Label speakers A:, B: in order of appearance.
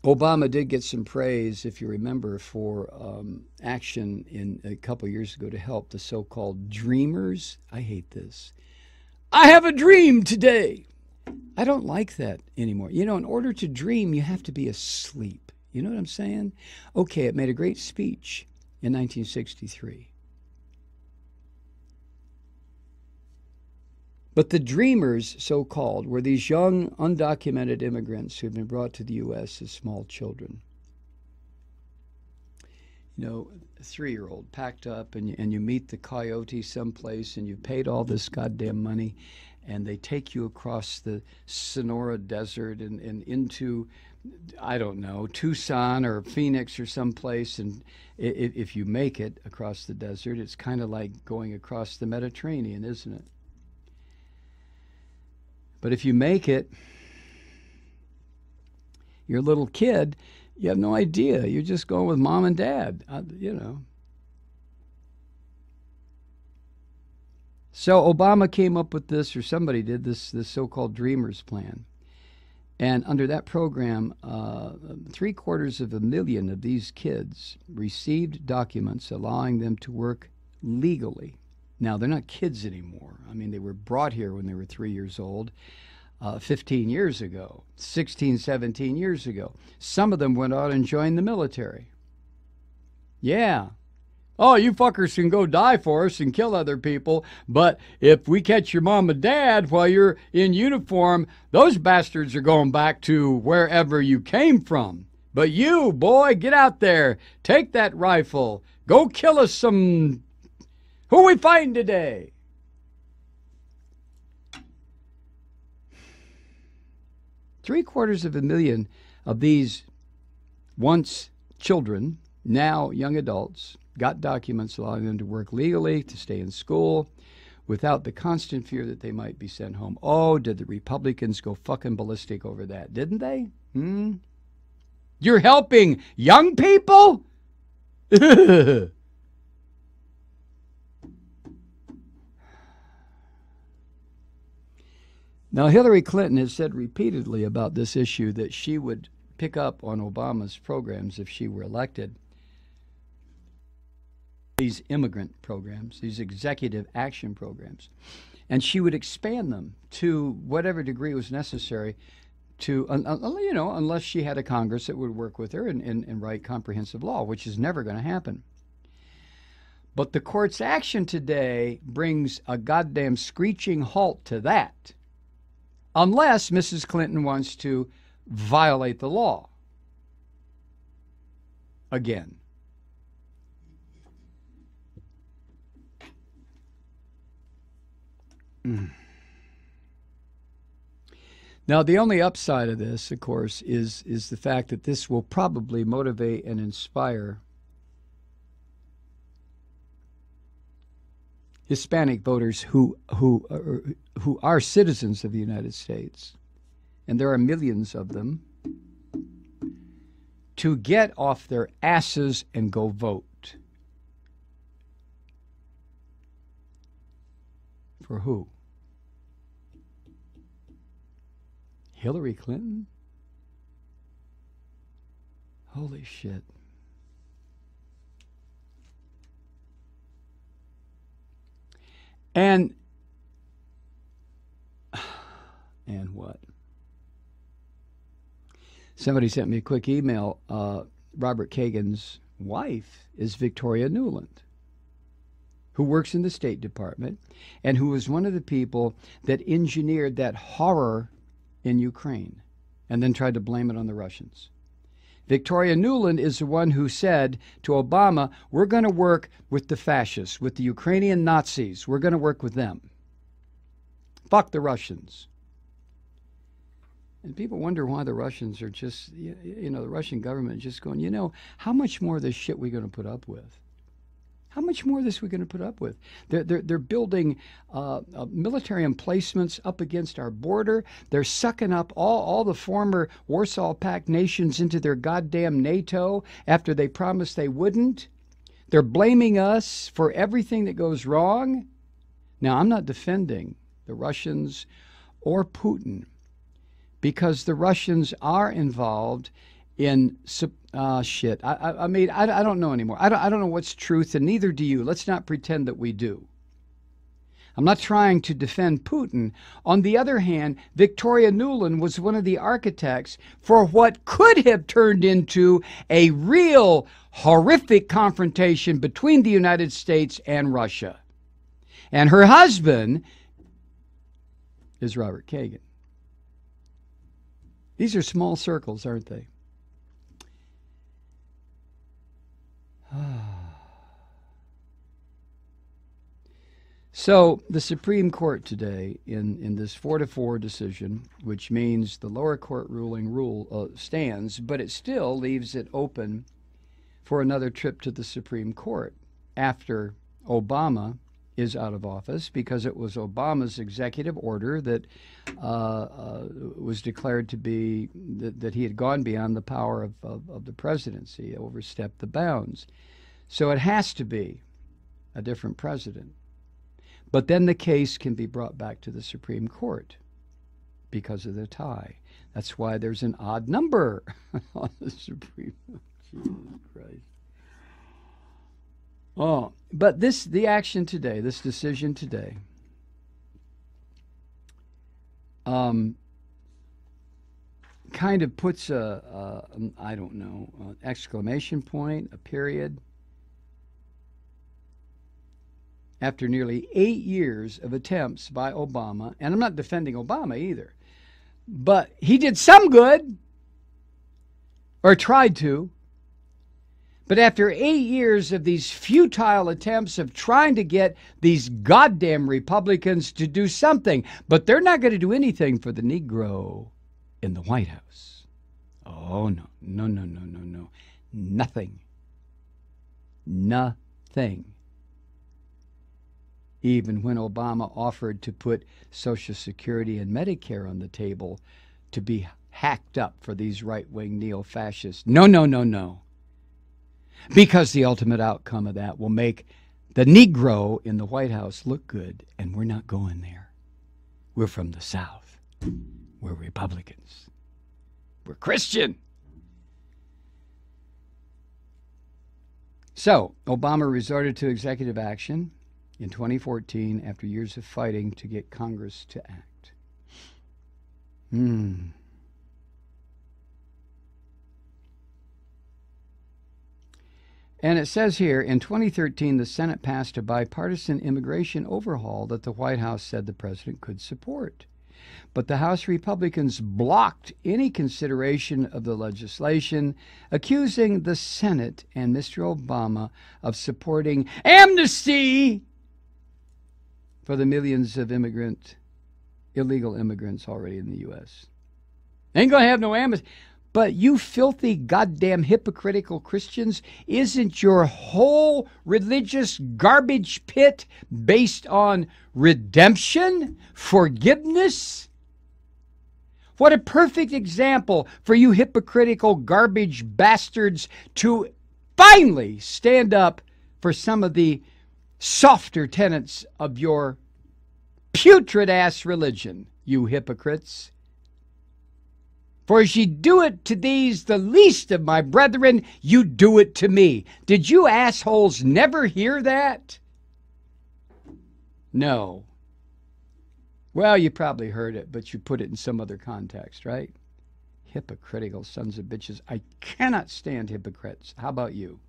A: Obama did get some praise, if you remember, for action in a couple years ago to help the so-called dreamers. I hate this. I have a dream today. I don't like that anymore. You know, in order to dream, you have to be asleep. You know what I'm saying? Okay, it made a great speech in 1963. But the dreamers, so-called, were these young, undocumented immigrants who had been brought to the U.S. as small children. You know, a 3-year-old packed up, and you meet the coyote someplace, and you paid all this goddamn money, and they take you across the Sonora Desert and into, I don't know, Tucson or Phoenix or someplace, and if you make it across the desert, it's kind of like going across the Mediterranean, isn't it? But if you make it, you're a little kid, you have no idea. You're just going with mom and dad, you know. So Obama came up with this, or somebody did this so-called Dreamers Plan. And under that program, 750,000 of these kids received documents allowing them to work legally. Now, they're not kids anymore. I mean, they were brought here when they were 3 years old, 15 years ago, 16, 17 years ago. Some of them went out and joined the military. Yeah. Oh, you fuckers can go die for us and kill other people, but if we catch your mom and dad while you're in uniform, those bastards are going back to wherever you came from. But you, boy, get out there. Take that rifle. Go kill us some... Who are we fighting today? $750,000 of these once children, now young adults, got documents allowing them to work legally, to stay in school, without the constant fear that they might be sent home. Oh, did the Republicans go fucking ballistic over that, didn't they? You're helping young people? Now, Hillary Clinton has said repeatedly about this issue that she would pick up on Obama's programs if she were elected. These immigrant programs, these executive action programs. And she would expand them to whatever degree was necessary to, you know, unless she had a Congress that would work with her and write comprehensive law, which is never going to happen. But the court's action today brings a goddamn screeching halt to that. Unless Mrs. Clinton wants to violate the law again. Now, the only upside of this, of course, is the fact that this will probably motivate and inspire Hispanic voters who are citizens of the United States, and there are millions of them, to get off their asses and go vote. For who? Hillary Clinton? Holy shit. And what? Somebody sent me a quick email. Robert Kagan's wife is Victoria Nuland, who works in the State Department and who was one of the people that engineered that horror in Ukraine and then tried to blame it on the Russians. Victoria Nuland is the one who said to Obama, we're going to work with the fascists, with the Ukrainian Nazis. We're going to work with them. Fuck the Russians. And people wonder why the Russians are just, you know, the Russian government is just going, you know, how much more of this shit are we going to put up with? How much more of this are we going to put up with? They're building military emplacements up against our border. They're sucking up all the former Warsaw Pact nations into their goddamn NATO after they promised they wouldn't. They're blaming us for everything that goes wrong. Now, I'm not defending the Russians or Putin, because the Russians are involved in shit. I mean, I don't know anymore. I don't know what's truth, and neither do you. Let's not pretend that we do. I'm not trying to defend Putin. On the other hand, Victoria Nuland was one of the architects for what could have turned into a real horrific confrontation between the United States and Russia. And her husband is Robert Kagan. These are small circles, aren't they? So the Supreme Court today, in this 4-4 decision, which means the lower court ruling stands, but it still leaves it open for another trip to the Supreme Court after Obama is out of office, because it was Obama's executive order that was declared to be that he had gone beyond the power of the presidency, overstepped the bounds. So it has to be a different president. But then the case can be brought back to the Supreme Court because of the tie. That's why there's an odd number on the Supreme Court. Jesus Christ. Oh, but the action today, this decision today, kind of puts I don't know, an exclamation point, a period, after nearly 8 years of attempts by Obama, and I'm not defending Obama either, but he did some good, or tried to. But after 8 years of these futile attempts of trying to get these goddamn Republicans to do something, but they're not going to do anything for the Negro in the White House. Oh, no, no, no, no, no, no. Nothing. Nothing. Even when Obama offered to put Social Security and Medicare on the table to be hacked up for these right-wing neo-fascists. No, no, no, no. Because the ultimate outcome of that will make the Negro in the White House look good, and we're not going there. We're from the South. We're Republicans. We're Christian. So, Obama resorted to executive action in 2014 after years of fighting to get Congress to act. And it says here, in 2013, the Senate passed a bipartisan immigration overhaul that the White House said the president could support. But the House Republicans blocked any consideration of the legislation, accusing the Senate and Mr. Obama of supporting amnesty for the millions of illegal immigrants already in the U.S. Ain't gonna have no amnesty. But you filthy goddamn hypocritical Christians, isn't your whole religious garbage pit based on redemption, forgiveness? What a perfect example for you hypocritical garbage bastards to finally stand up for some of the softer tenets of your putrid-ass religion, you hypocrites. For as ye do it to these, the least of my brethren, you do it to me. Did you assholes never hear that? No. Well, you probably heard it, but you put it in some other context, right? Hypocritical sons of bitches. I cannot stand hypocrites. How about you?